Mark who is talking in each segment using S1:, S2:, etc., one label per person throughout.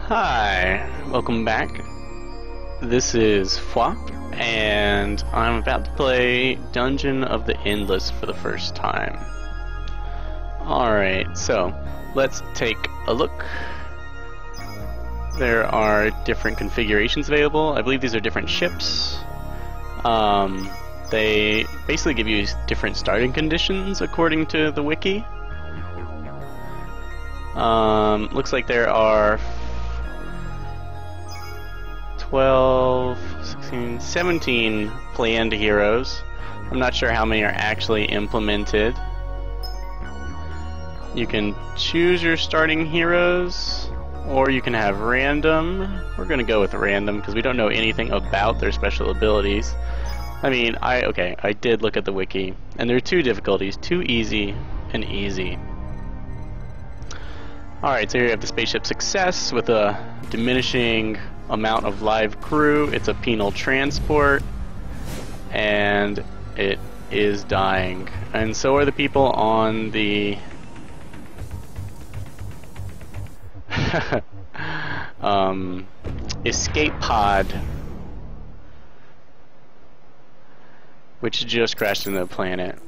S1: Hi, welcome back. This is Fwop, and I'm about to play Dungeon of the Endless for the first time. Alright, so let's take a look. There are different configurations available. I believe these are different ships. They basically give you different starting conditions according to the Wiki. Looks like there are 12, 16, 17 planned heroes. I'm not sure how many are actually implemented. You can choose your starting heroes, or you can have random. We're going to go with random because we don't know anything about their special abilities. I mean, I did look at the wiki, and there are two difficulties, too easy and easy. Alright, so here you have the spaceship Success with a diminishing amount of live crew. It's a penal transport, and it is dying. And so are the people on the escape pod, which just crashed into the planet.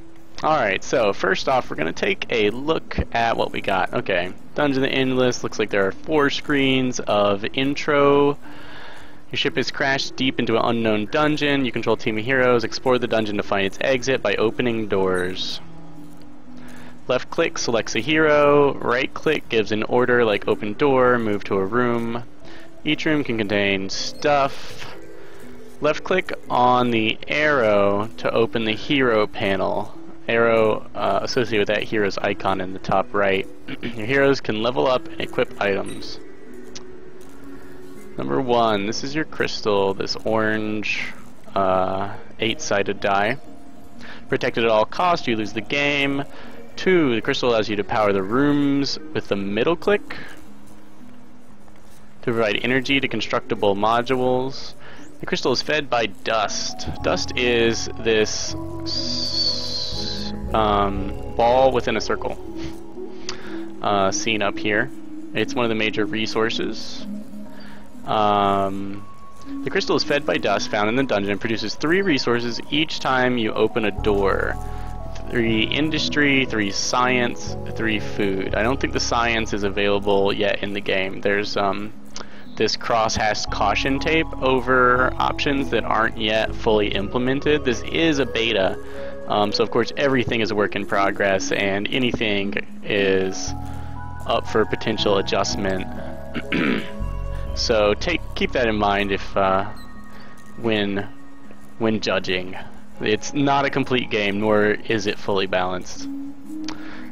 S1: Alright, so first off, we're going to take a look at what we got. Okay, Dungeon of the Endless. Looks like there are 4 screens of intro. Your ship has crashed deep into an unknown dungeon. You control a team of heroes. Explore the dungeon to find its exit by opening doors. Left click selects a hero. Right click gives an order like open door, move to a room. Each room can contain stuff. Left click on the arrow to open the hero panel. Arrow associated with that hero's icon in the top right. Your heroes can level up and equip items. Number 1, this is your crystal, this orange 8-sided die. Protected at all costs, you lose the game. 2, the crystal allows you to power the rooms with the middle click to provide energy to constructible modules. The crystal is fed by dust. Dust is this ball within a circle seen up here. It's one of the major resources. The crystal is fed by dust found in the dungeon and produces 3 resources each time you open a door. 3 industry, 3 science, 3 food. I don't think the science is available yet in the game. There's this cross-hash caution tape over options that aren't yet fully implemented. This is a beta, so of course everything is a work in progress and anything is up for potential adjustment. So keep that in mind if when judging. It's not a complete game, nor is it fully balanced.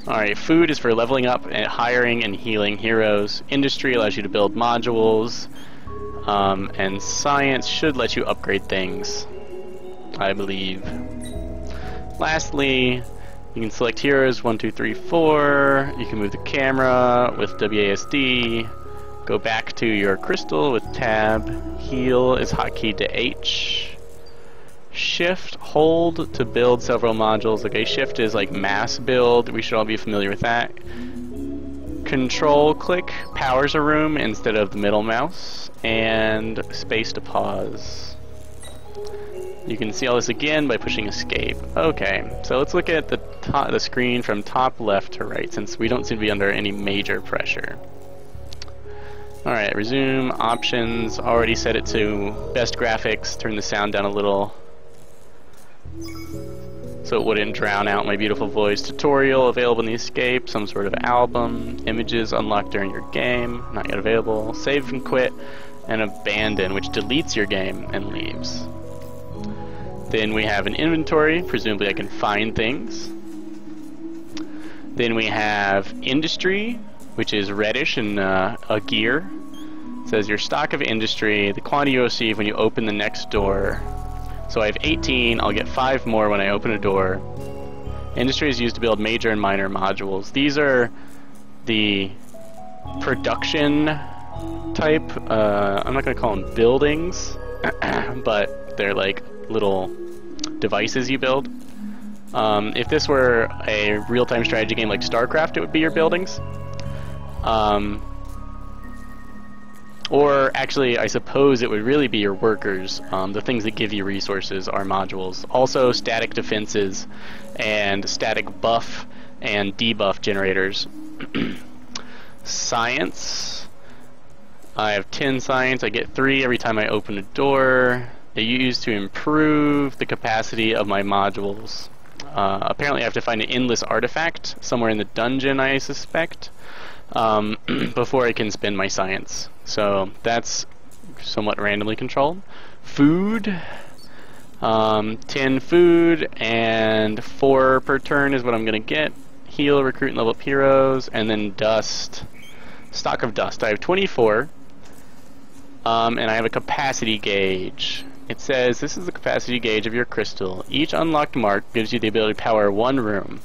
S1: Alright, food is for leveling up and hiring and healing heroes. Industry allows you to build modules. And science should let you upgrade things, I believe. Lastly, you can select heroes 1, 2, 3, 4. You can move the camera with WASD. Go back to your crystal with tab. Heal is hotkeyed to H. Shift, hold to build several modules. Okay, shift is like mass build. We should all be familiar with that. Control click powers a room instead of the middle mouse. And space to pause. You can see all this again by pushing escape. Okay, so let's look at the screen from top left to right, since we don't seem to be under any major pressure. Alright, resume, options, already set it to best graphics, turn the sound down a little so it wouldn't drown out my beautiful voice. Tutorial available in the escape, some sort of album, images unlocked during your game, not yet available, save and quit, and abandon, which deletes your game and leaves. Then we have an inventory, presumably I can find things. Then we have industry, which is reddish and a gear. It says your stock of industry, the quantity you receive when you open the next door. So I have 18, I'll get 5 more when I open a door. Industry is used to build major and minor modules. These are the production type, I'm not going to call them buildings, but they're like little devices you build. If this were a real-time strategy game like StarCraft, it would be your buildings. Or actually, I suppose it would really be your workers. The things that give you resources are modules. Also, static defenses and static buff and debuff generators. Science. I have 10 science. I get 3 every time I open a door. They use to improve the capacity of my modules. Apparently, I have to find an endless artifact somewhere in the dungeon, I suspect, before I can spend my science. So that's somewhat randomly controlled. Food. 10 food and 4 per turn is what I'm going to get. Heal, recruit, and level up heroes, and then dust. Stock of dust. I have 24, and I have a capacity gauge. It says this is the capacity gauge of your crystal. Each unlocked mark gives you the ability to power 1 room.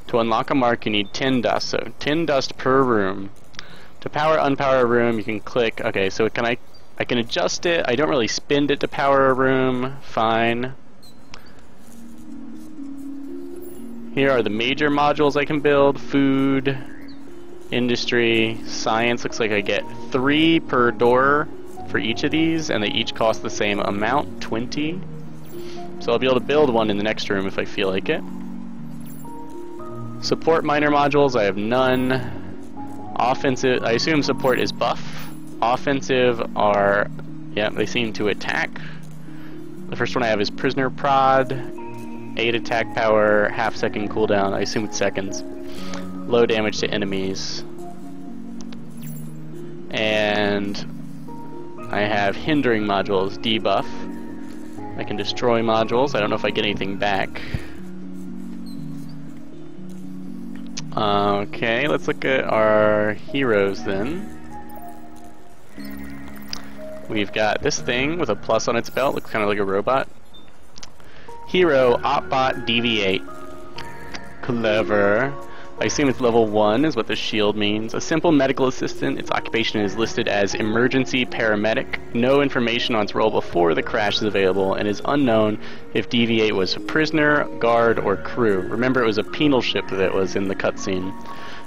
S1: To unlock a mark, you need 10 dust, so 10 dust per room. To power, unpower a room, you can click. Okay, so I can adjust it. I don't really spend it to power a room. Fine. Here are the major modules I can build. Food, industry, science. Looks like I get 3 per door for each of these, and they each cost the same amount, 20. So I'll be able to build one in the next room if I feel like it. Support minor modules, I have none. Offensive, I assume support is buff. Offensive are, yeah, they seem to attack. The first one I have is prisoner prod, 8 attack power, half second cooldown, I assume it's seconds. Low damage to enemies. And I have hindering modules, debuff. I can destroy modules, I don't know if I get anything back. Okay, let's look at our heroes then. We've got this thing with a plus on its belt, looks kind of like a robot. Hero, Opbot Deviate. Clever. I assume it's level 1 is what the shield means. A simple medical assistant, its occupation is listed as emergency paramedic. No information on its role before the crash is available, and is unknown if Deviate was a prisoner, guard, or crew. Remember, it was a penal ship that was in the cutscene.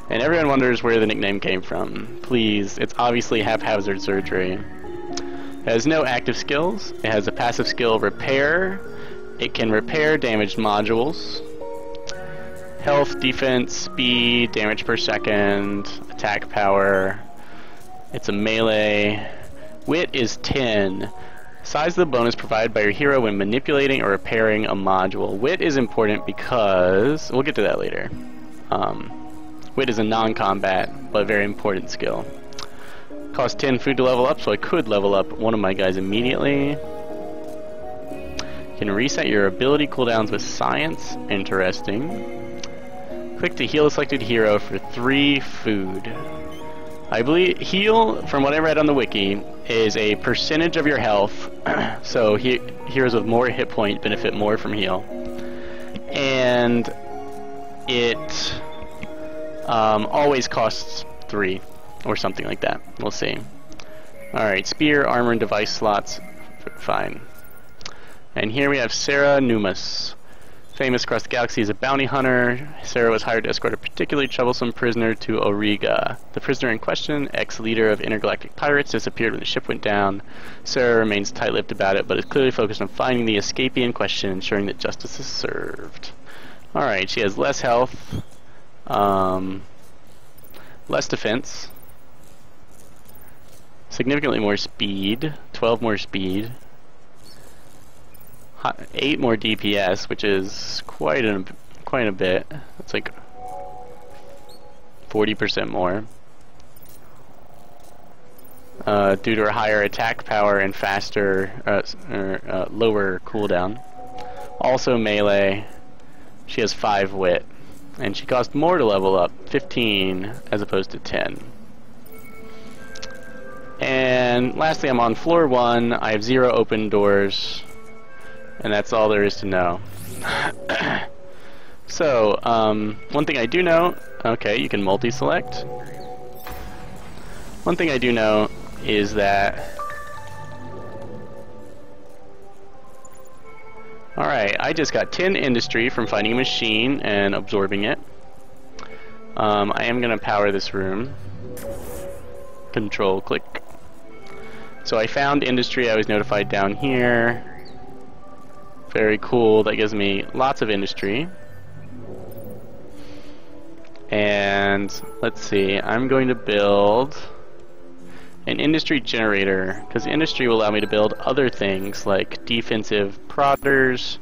S1: And everyone wonders where the nickname came from. Please, it's obviously haphazard surgery. It has no active skills. It has a passive skill, Repair. It can repair damaged modules. Health, defense, speed, damage per second, attack power. It's a melee. Wit is 10. Size of the bonus provided by your hero when manipulating or repairing a module. Wit is important because, we'll get to that later. Wit is a non-combat, but very important skill. Costs 10 food to level up, so I could level up one of my guys immediately. You can reset your ability cooldowns with science. Interesting. Click to heal a selected hero for 3 food. I believe heal, from what I read on the wiki, is a percentage of your health. So heroes with more hit point benefit more from heal. And it always costs 3 or something like that. We'll see. Alright, spear, armor, and device slots. Fine. And here we have Sarah Numas. Famous across the galaxy as a bounty hunter, Sarah was hired to escort a particularly troublesome prisoner to Auriga. The prisoner in question, ex-leader of intergalactic pirates, disappeared when the ship went down. Sarah remains tight-lipped about it, but is clearly focused on finding the escapee in question, ensuring that justice is served. Alright, she has less health, less defense, significantly more speed, 12 more speed, 8 more DPS, which is quite a bit. It's like 40% more. Due to her higher attack power and faster, lower cooldown. Also melee. She has 5 wit, and she costs more to level up, 15 as opposed to 10. And lastly, I'm on floor 1. I have 0 open doors. And that's all there is to know. So, one thing I do know, okay, you can multi-select. One thing I do know is that, alright, I just got 10 industry from finding a machine and absorbing it. I am going to power this room. Control click. So I found industry. I was notified down here. Very cool. That gives me lots of industry. And let's see. I'm going to build an industry generator, because industry will allow me to build other things like defensive prodders,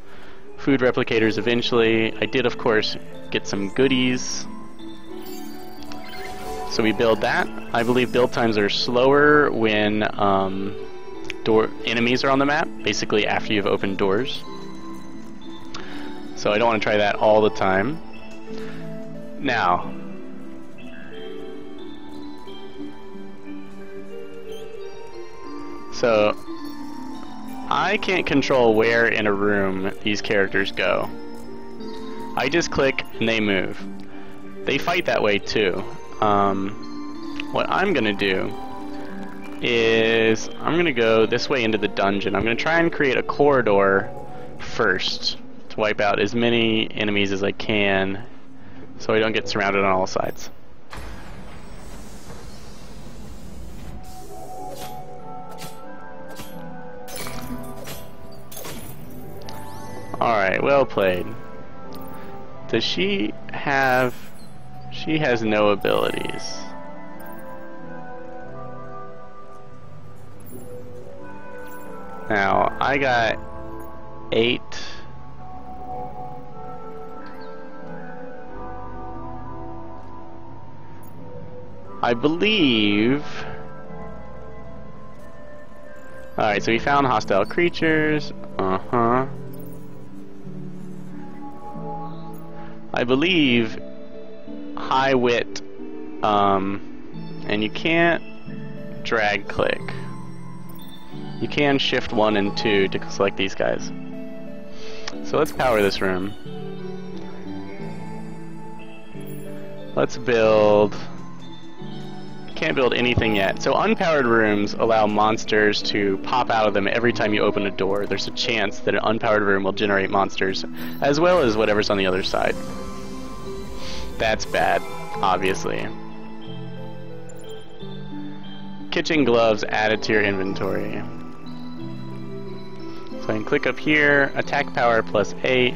S1: food replicators eventually. I did, of course, get some goodies. So we build that. I believe build times are slower when enemies are on the map, basically after you've opened doors. So I don't want to try that all the time. Now, so I can't control where in a room these characters go. I just click and they move. They fight that way too. What I'm gonna do is I'm gonna go this way into the dungeon. I'm gonna try and create a corridor first to wipe out as many enemies as I can so I don't get surrounded on all sides. Alright, well played. Does she have... She has no abilities. Now, I got 8. I believe... Alright, so we found hostile creatures. Uh-huh. I believe high wit, and you can't drag click. You can shift 1 and 2 to select these guys. So let's power this room. Let's build... Can't build anything yet. So unpowered rooms allow monsters to pop out of them every time you open a door. There's a chance that an unpowered room will generate monsters, as well as whatever's on the other side. That's bad, obviously. Kitchen gloves added to your inventory. So I can click up here, attack power plus 8.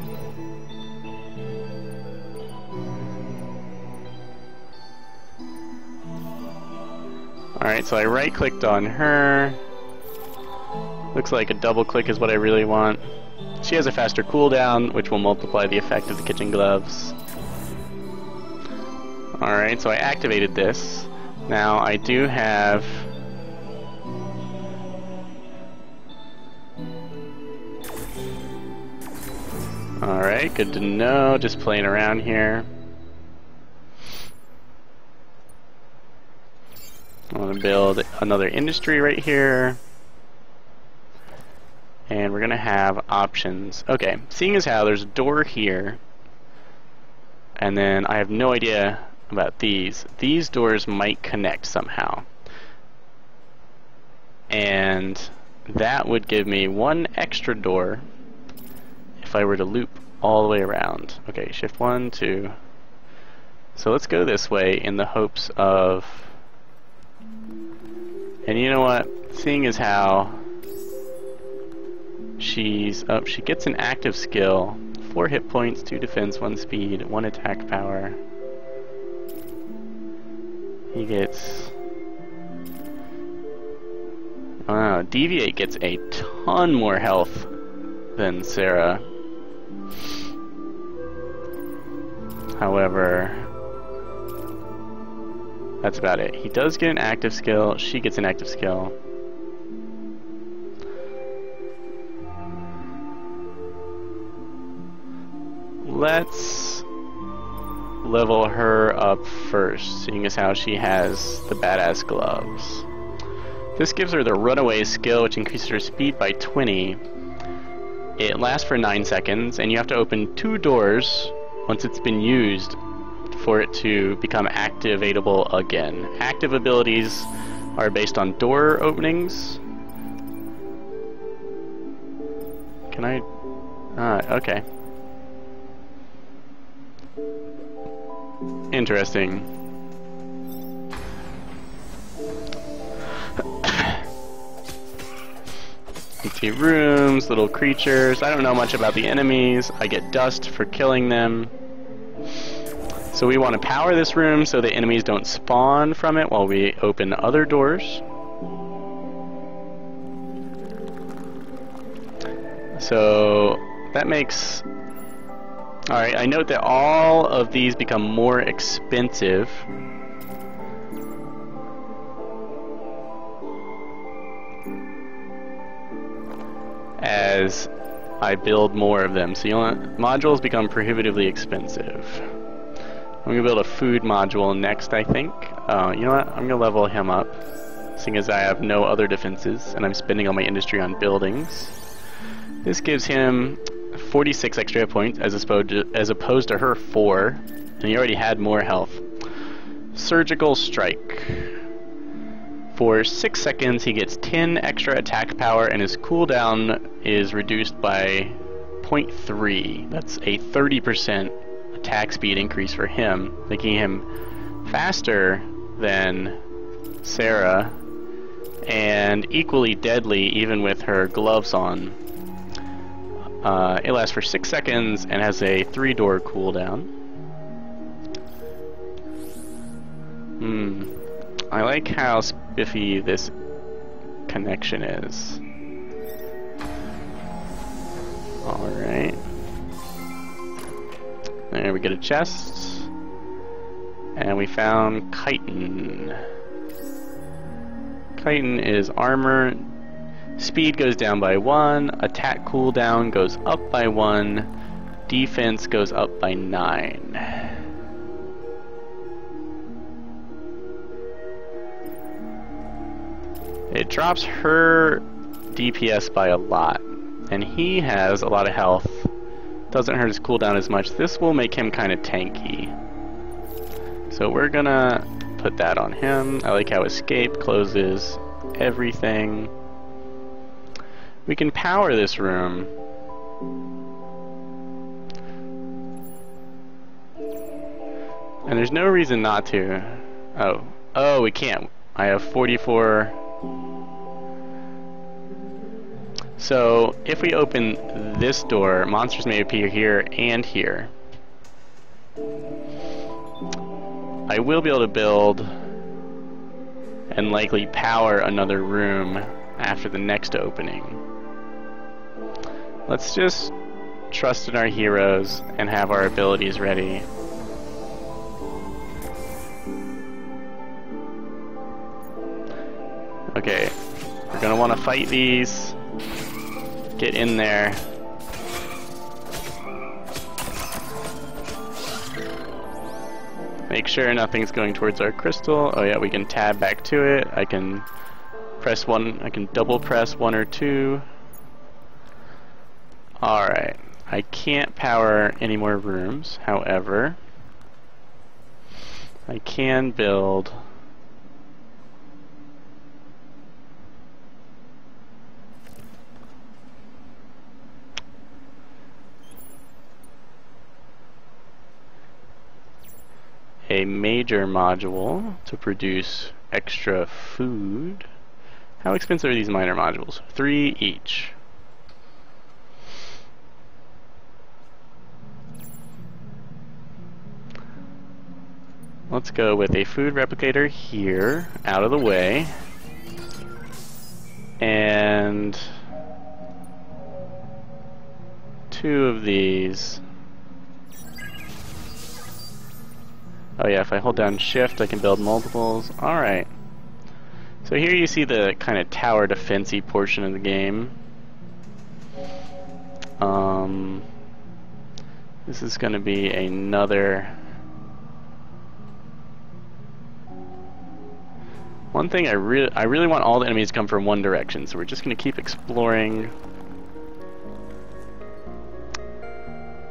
S1: Alright, so I right clicked on her. Looks like a double click is what I really want. She has a faster cooldown, which will multiply the effect of the kitchen gloves. Alright, so I activated this. Now I do have... Alright, good to know. Just playing around here. I want to build another industry right here. And we're going to have options. Okay, seeing as how there's a door here. And then I have no idea about these. These doors might connect somehow. And that would give me 1 extra door if I were to loop all the way around. Okay, shift 1, 2. So let's go this way in the hopes of... And you know what? Seeing as how she's up, she gets an active skill. 4 hit points, 2 defense, 1 speed, 1 attack power. He gets... Wow, Deviate gets a ton more health than Sarah. However, that's about it. He does get an active skill, she gets an active skill. Let's level her up first, seeing as how she has the badass gloves. This gives her the runaway skill, which increases her speed by 20. It lasts for 9 seconds, and you have to open 2 doors once it's been used for it to become activatable again. Active abilities are based on door openings. Can I... okay. Interesting. See rooms, little creatures. I don't know much about the enemies. I get dust for killing them. So we want to power this room so the enemies don't spawn from it while we open other doors. So that makes... Alright, I note that all of these become more expensive as I build more of them. So modules become prohibitively expensive. I'm gonna build a food module next, I think. You know what? I'm gonna level him up, seeing as I have no other defenses and I'm spending all my industry on buildings. This gives him 46 extra points as opposed to her 4, and he already had more health. Surgical Strike. For 6 seconds he gets 10 extra attack power and his cooldown is reduced by 0.3. That's a 30% attack speed increase for him, making him faster than Sarah and equally deadly even with her gloves on. It lasts for 6 seconds and has a 3-door cooldown. I like how spiffy this connection is. Alright. There we get a chest. And we found chitin. Chitin is armor. Speed goes down by 1, attack cooldown goes up by 1, defense goes up by 9. It drops her DPS by a lot, and he has a lot of health. Doesn't hurt his cooldown as much. This will make him kind of tanky. So we're gonna put that on him. I like how escape closes everything. We can power this room. And there's no reason not to. Oh, we can't. I have 44. So, if we open this door, monsters may appear here and here. I will be able to build and likely power another room after the next opening. Let's just trust in our heroes and have our abilities ready. Okay, we're gonna want to fight these. Get in there. Make sure nothing's going towards our crystal. Oh yeah, we can tab back to it. I can press 1, I can double press 1 or 2. Alright, I can't power any more rooms, however, I can build a major module to produce extra food. How expensive are these minor modules? 3 each. Let's go with a food replicator here, out of the way. And 2 of these. Oh yeah, if I hold down shift I can build multiples. Alright. So here you see the kind of tower defense-y portion of the game. This is going to be another... One thing I really want all the enemies to come from one direction, so we're just going to keep exploring.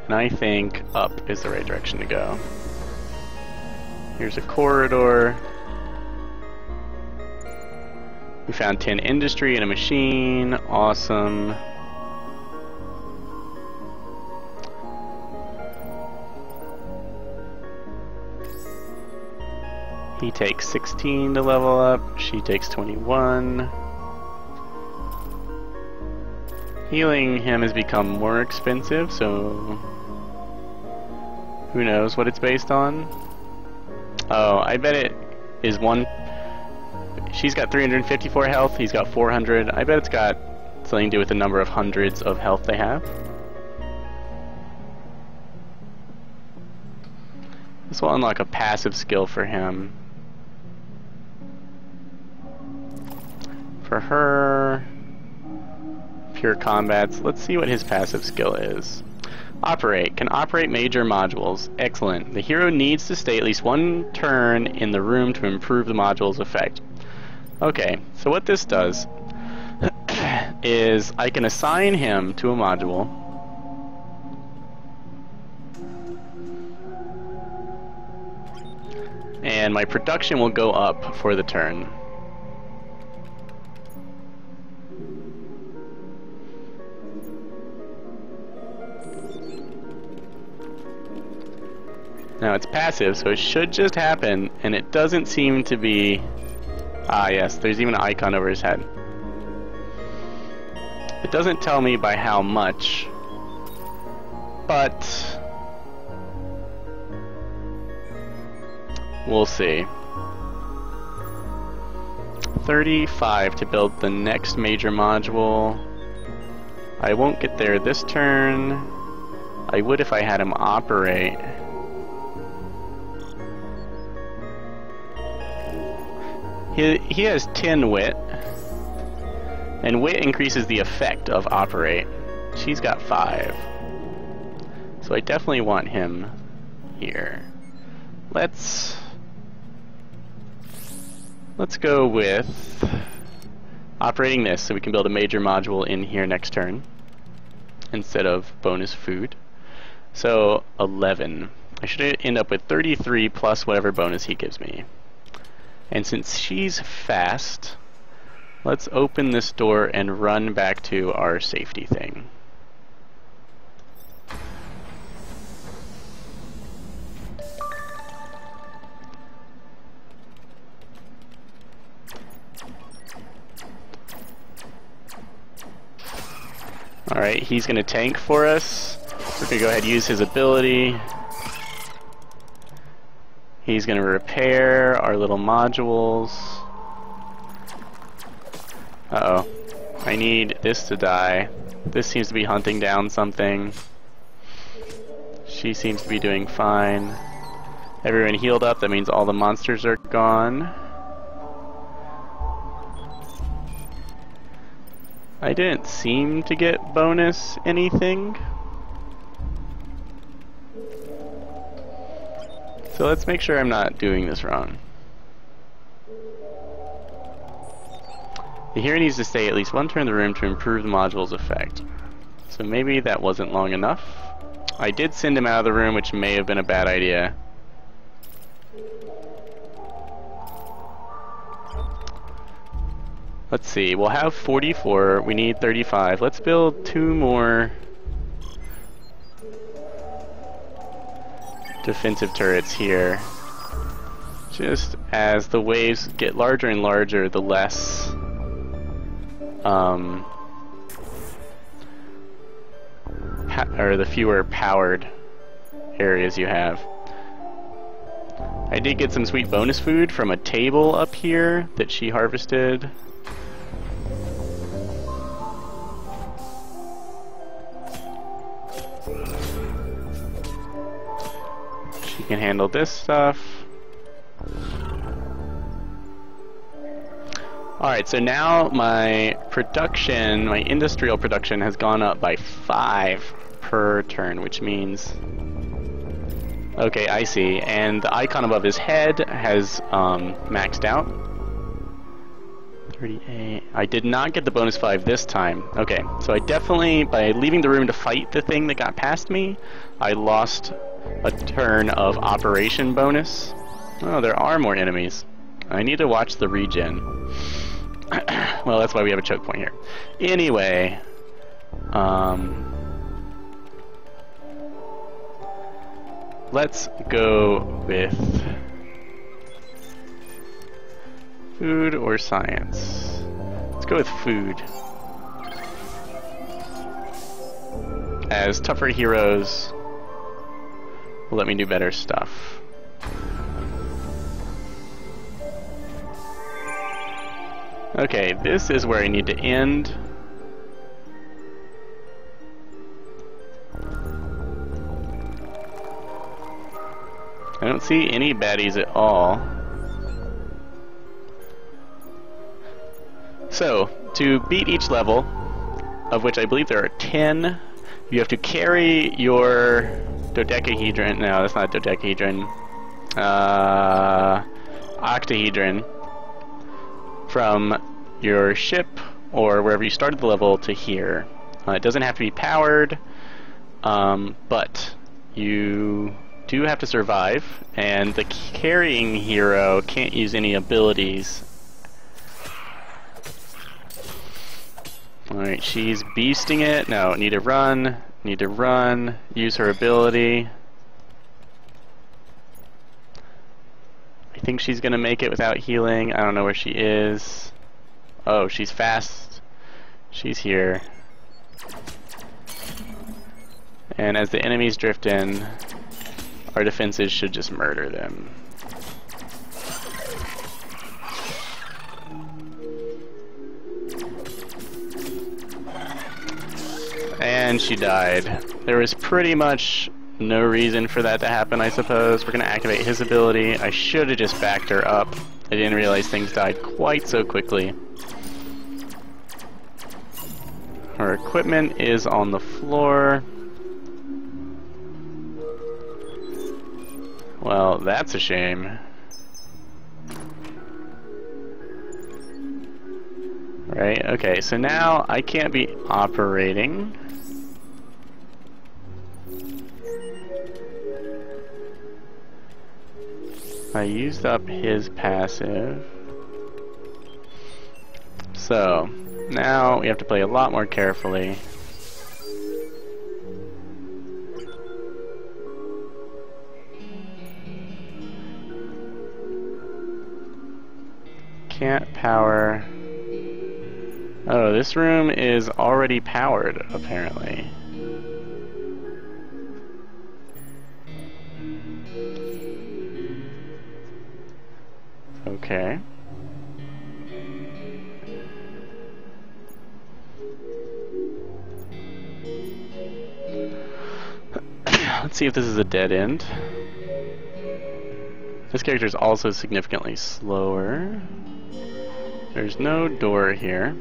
S1: And I think up is the right direction to go. Here's a corridor. We found 10 industry and a machine. Awesome. He takes 16 to level up. She takes 21. Healing him has become more expensive, so who knows what it's based on. Oh, I bet it is one. She's got 354 health, he's got 400. I bet it's got something to do with the number of hundreds of health they have. This will unlock a passive skill for him. For her, pure combats. Let's see what his passive skill is. Operate. Can operate major modules. Excellent. The hero needs to stay at least one turn in the room to improve the module's effect. Okay, so what this does is I can assign him to a module. And my production will go up for the turn. Now it's passive, so it should just happen, and it doesn't seem to be... Ah yes, there's even an icon over his head. It doesn't tell me by how much, but... we'll see. 35 to build the next major module. I won't get there this turn. I would if I had him operate. He has 10 wit, and wit increases the effect of operate. She's got 5. So I definitely want him here. Let's go with operating this so we can build a major module in here next turn instead of bonus food. So 11. I should end up with 33 plus whatever bonus he gives me. And since she's fast, let's open this door and run back to our safety thing. Alright, he's going to tank for us. We're going to go ahead and use his ability. He's going to repair our little modules. Uh-oh. I need this to die. This seems to be hunting down something. She seems to be doing fine. Everyone healed up, that means all the monsters are gone. I didn't seem to get bonus anything. So let's make sure I'm not doing this wrong. The hero needs to stay at least one turn in the room to improve the module's effect. So maybe that wasn't long enough. I did send him out of the room, which may have been a bad idea. Let's see, we'll have 44, we need 35. Let's build 2 more defensive turrets here. Just as the waves get larger and larger, the less or the fewer powered areas you have. I did get some sweet bonus food from a table up here that she harvested. She can handle this stuff. Alright, so now my production, my industrial production has gone up by 5 per turn, which means... Okay, I see. And the icon above his head has maxed out. 38. I did not get the bonus 5 this time. Okay, so I definitely, by leaving the room to fight the thing that got past me, I lost a turn of operation bonus. Oh, there are more enemies. I need to watch the regen. Well, that's why we have a choke point here. Anyway, let's go with food or science. Let's go with food. as tougher heroes will let me do better stuff. Okay, this is where I need to end. I don't see any baddies at all. So, to beat each level, of which I believe there are 10, you have to carry your dodecahedron. No, that's not dodecahedron. Octahedron from your ship or wherever you started the level to here. It doesn't have to be powered, but you do have to survive, and the carrying hero can't use any abilities. Alright, she's beasting it. No, need to run, use her ability. I think she's gonna make it without healing. I don't know where she is. Oh, she's fast. She's here. And as the enemies drift in, our defenses should just murder them. And she died. There was pretty much no reason for that to happen, I suppose. We're gonna activate his ability. I should have just backed her up. I didn't realize things died quite so quickly. Her equipment is on the floor. Well, that's a shame. Right, okay, so now I can't be operating. I used up his passive. So, now we have to play a lot more carefully. Can't power. Oh, this room is already powered, apparently. Okay. Let's see if this is a dead end. This character is also significantly slower. There's no door here.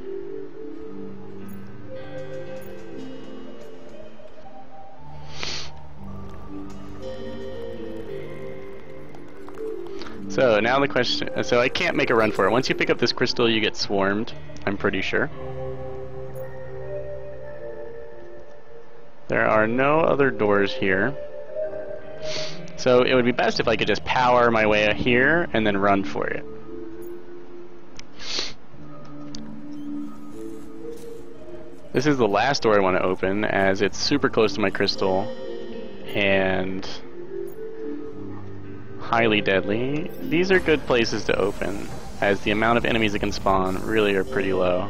S1: So now the question, so I can't make a run for it. Once you pick up this crystal, you get swarmed, I'm pretty sure. There are no other doors here. So it would be best if I could just power my way here and then run for it. This is the last door I want to open, as it's super close to my crystal and highly deadly. These are good places to open, as the amount of enemies that can spawn really are pretty low.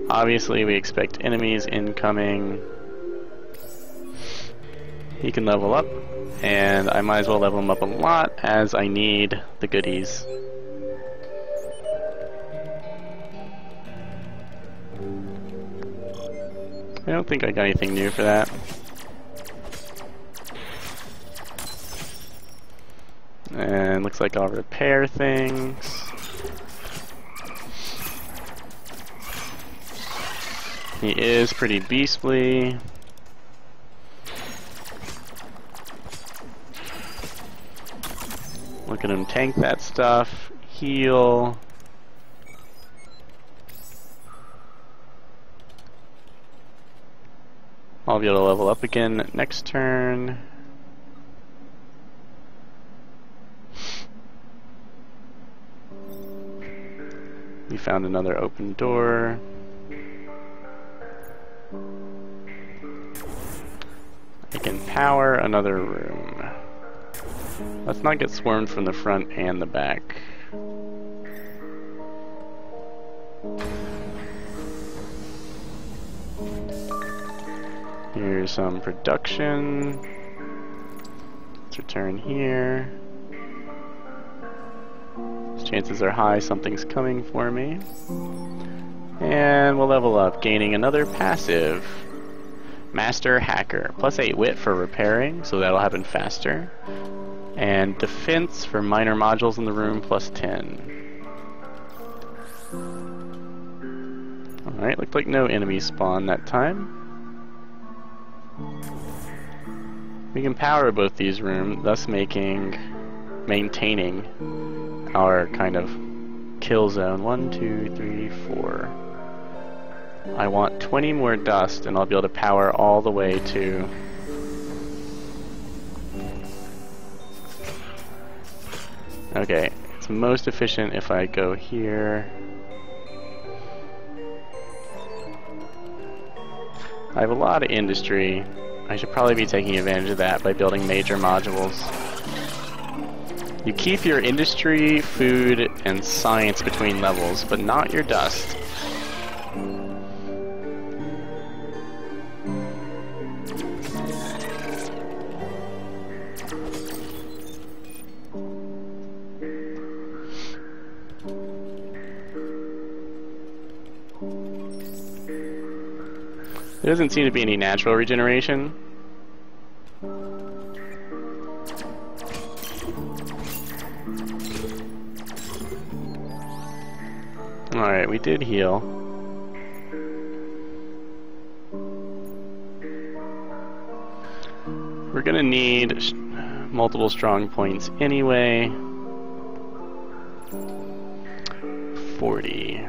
S1: Obviously, we expect enemies incoming. He can level up, and I might as well level him up a lot, as I need the goodies. I don't think I got anything new for that. And looks like I'll repair things. He is pretty beastly. Look at him tank that stuff. Heal. I'll be able to level up again next turn. We found another open door. I can power another room. Let's not get swarmed from the front and the back. Here's some production. Let's return here. Chances are high something's coming for me. And we'll level up, gaining another passive. Master Hacker. +8 wit for repairing, so that'll happen faster. And defense for minor modules in the room, +10. Alright, looked like no enemies spawned that time. We can power both these rooms, thus maintaining our kind of kill zone. 1, 2, 3, 4. I want 20 more dust and I'll be able to power all the way to okay, it's most efficient if I go here. I have a lot of industry. I should probably be taking advantage of that by building major modules. You keep your industry, food, and science between levels, but not your dust. There doesn't seem to be any natural regeneration. Alright, we did heal. We're gonna need multiple strong points anyway. 40.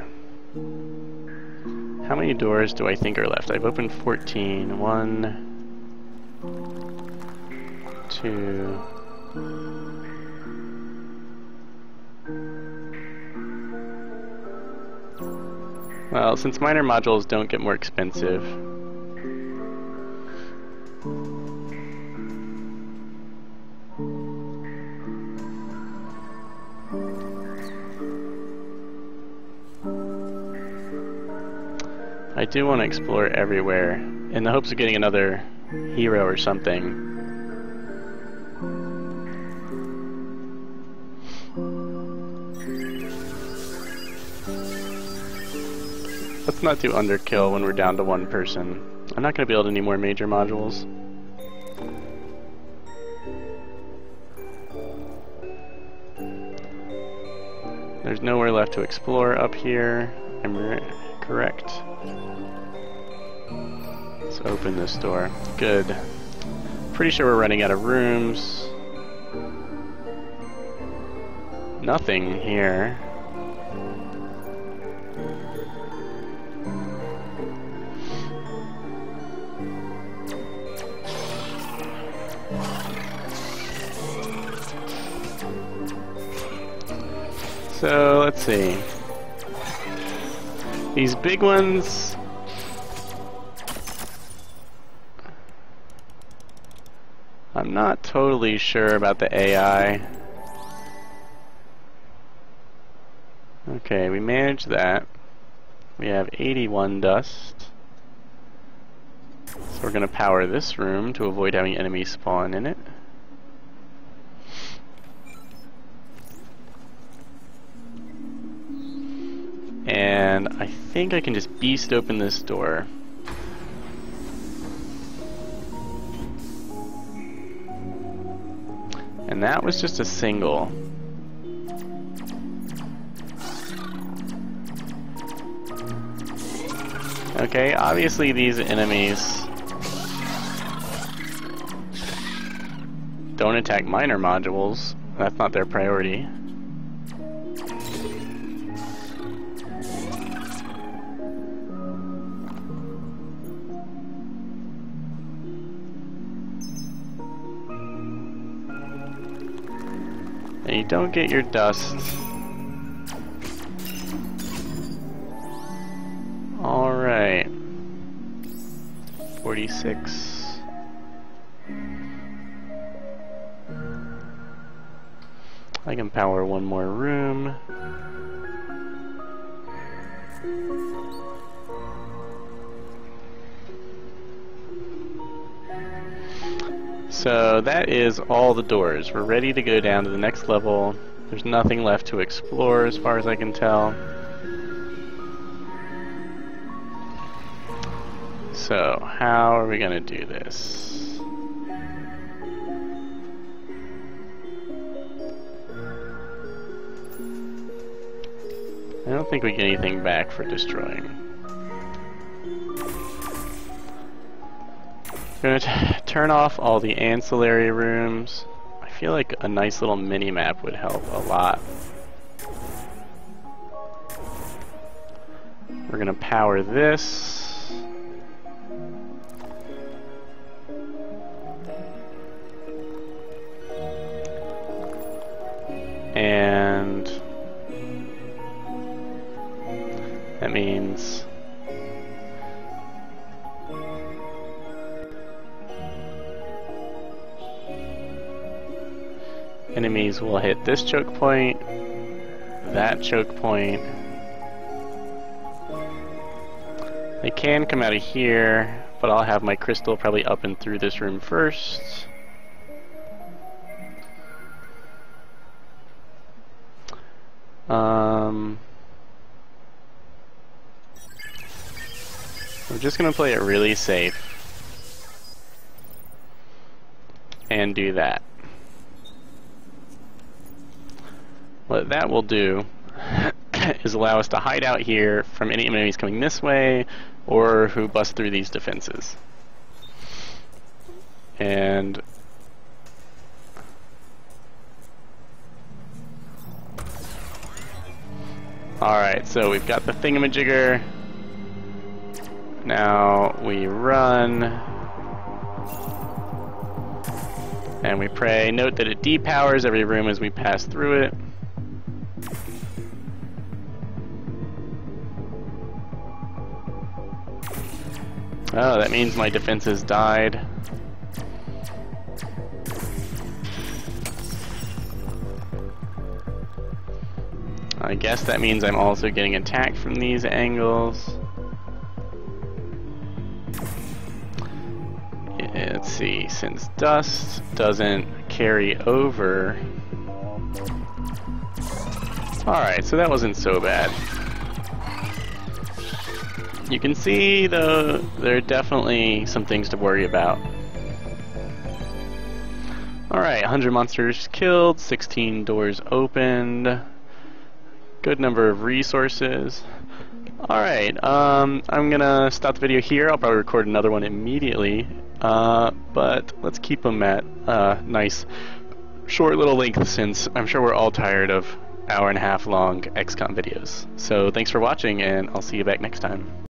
S1: How many doors do I think are left? I've opened 14. 1, 2. Well, since minor modules don't get more expensive, I do want to explore everywhere in the hopes of getting another hero or something. Let's not do underkill when we're down to one person. I'm not going to build any more major modules. There's nowhere left to explore up here. I'm correct. Let's open this door. Good. Pretty sure we're running out of rooms. Nothing here. So, let's see. These big ones... I'm not totally sure about the AI. Okay, we managed that. We have 81 dust. So we're going to power this room to avoid having enemies spawn in it. And I think I can just beast open this door. And that was just a single. Okay, obviously these enemies don't attack minor modules. That's not their priority. And you don't get your dust. Alright. 46. I can power one more room. So that is all the doors. We're ready to go down to the next level. There's nothing left to explore as far as I can tell. So, how are we gonna do this? I don't think we get anything back for destroying. I'm gonna turn off all the ancillary rooms. I feel like a nice little mini-map would help a lot. We're gonna power this. And that means enemies will hit this choke point, that choke point. They can come out of here, but I'll have my crystal probably up and through this room first. We're just gonna play it really safe and do that. What that will do is allow us to hide out here from any enemies coming this way or who bust through these defenses. And alright, so we've got the thingamajigger. Now we run. And we pray. Note that it depowers every room as we pass through it. Oh, that means my defenses died. I guess that means I'm also getting attacked from these angles. Let's see, since dust doesn't carry over. Alright, so that wasn't so bad. You can see, though, there are definitely some things to worry about. Alright, 100 monsters killed, 16 doors opened, good number of resources. Alright, I'm gonna stop the video here. I'll probably record another one immediately, but let's keep them at nice short little length, since I'm sure we're all tired of hour-and-a-half long XCOM videos. So thanks for watching, and I'll see you back next time.